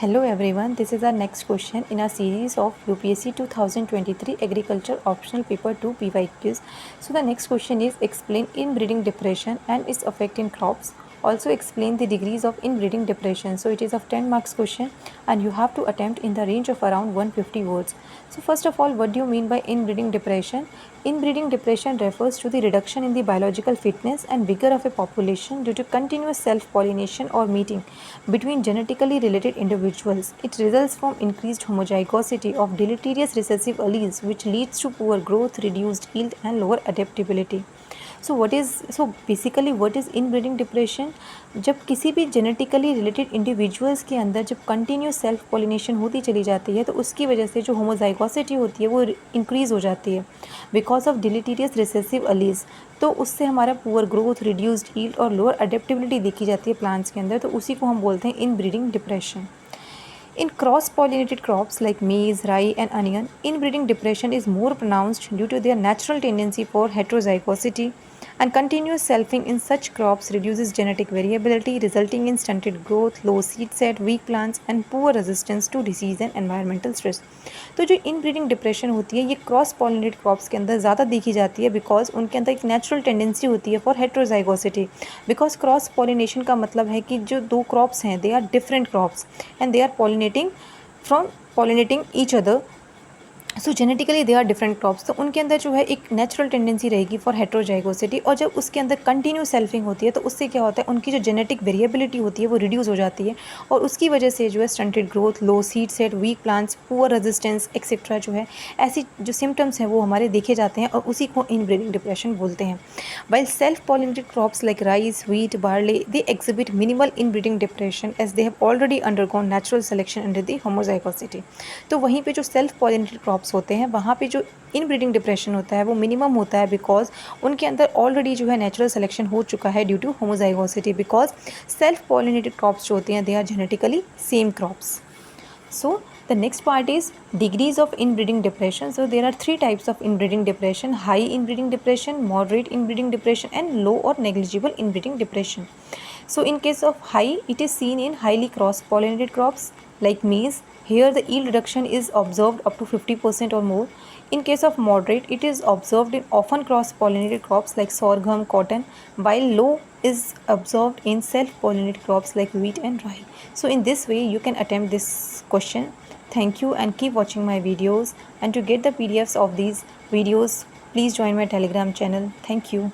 Hello everyone, this is our next question in our series of UPSC 2023 Agriculture Optional Paper 2 PYQs. So the next question is explain inbreeding depression and its effect in crops. Also explain the degrees of inbreeding depression. So it is of 10 marks question and you have to attempt in the range of around 150 words. So first of all, what do you mean by inbreeding depression? Inbreeding depression refers to the reduction in the biological fitness and vigor of a population due to continuous self-pollination or mating between genetically related individuals. It results from increased homozygosity of deleterious recessive alleles, which leads to poor growth, reduced yield, and lower adaptability. So basically what is inbreeding depression? जब किसी भी genetically related individuals के अंदर जब continuous self pollination होती चली जाती है तो उसकी वजह से जो होमोजाइगोसिटी होती है वो इंक्रीज़ हो जाती है बिकॉज ऑफ डिलीटीरियस रिसेसिव अलीज। तो उससे हमारा पुअर ग्रोथ, रिड्यूस्ड यील्ड और लोअर अडेप्टेबिलिटी देखी जाती है प्लांट्स के अंदर, तो उसी को हम बोलते हैं inbreeding depression. In cross-pollinated crops like maize, rye and onion, inbreeding depression is more pronounced due to their natural tendency for heterozygosity, and continuous selfing in such crops reduces genetic variability, resulting in stunted growth, low seed set, weak plants and poor resistance to disease and environmental stress. तो जो inbreeding depression होती है ये cross pollinated crops के अंदर ज़्यादा देखी जाती है बिकॉज उनके अंदर एक नेचुरल टेंडेंसी होती है for heterozygosity. Because cross pollination का मतलब है कि जो दो क्रॉप्स हैं they are different crops and they are pollinating each other. So genetically they are different crops, तो उनके अंदर जो है एक नेचुरल टेंडेंसी रहेगी फॉर हेट्रोजाइगोसिटी, और जब उसके अंदर कंटिन्यू सेल्फिंग होती है तो उससे क्या होता है उनकी जो जेनेटिक वेरिएबिलिटी होती है वो रिड्यूस हो जाती है और उसकी वजह से जो है stunted growth, low seed set, weak plants, poor resistance etcetera जो है ऐसी जो सिम्टम्स हैं वो हमारे देखे जाते हैं और उसी को इनब्रीडिंग डिप्रेशन बोलते हैं. While self pollinated crops like rice, wheat, barley they exhibit minimal inbreeding depression as they have already undergone natural selection under the homozygosity. तो वहीं पे जो सेल्फ पॉलिनेटेड क्रॉप्स होते हैं वहाँ पे जो इनब्रीडिंग डिप्रेशन होता है वो मिनिमम होता है बिकॉज उनके अंदर ऑलरेडी जो है नेचुरल सिलेक्शन हो चुका है due to homozygosity, because self pollinated crops जो होते हैं they are genetically same crops. So the next part is degrees of inbreeding depression. So there are three types of inbreeding depression: high inbreeding depression, moderate inbreeding depression and low or negligible inbreeding depression. So in case of high, it is seen in highly cross pollinated crops like maize. Here the yield reduction is observed up to 50% or more. In case of moderate, it is observed in often cross pollinated crops like sorghum, cotton, while low is observed in self pollinated crops like wheat and rye. So in this way you can attempt this question. Thank you and keep watching my videos, and to get the PDFs of these videos please join my Telegram channel. Thank you.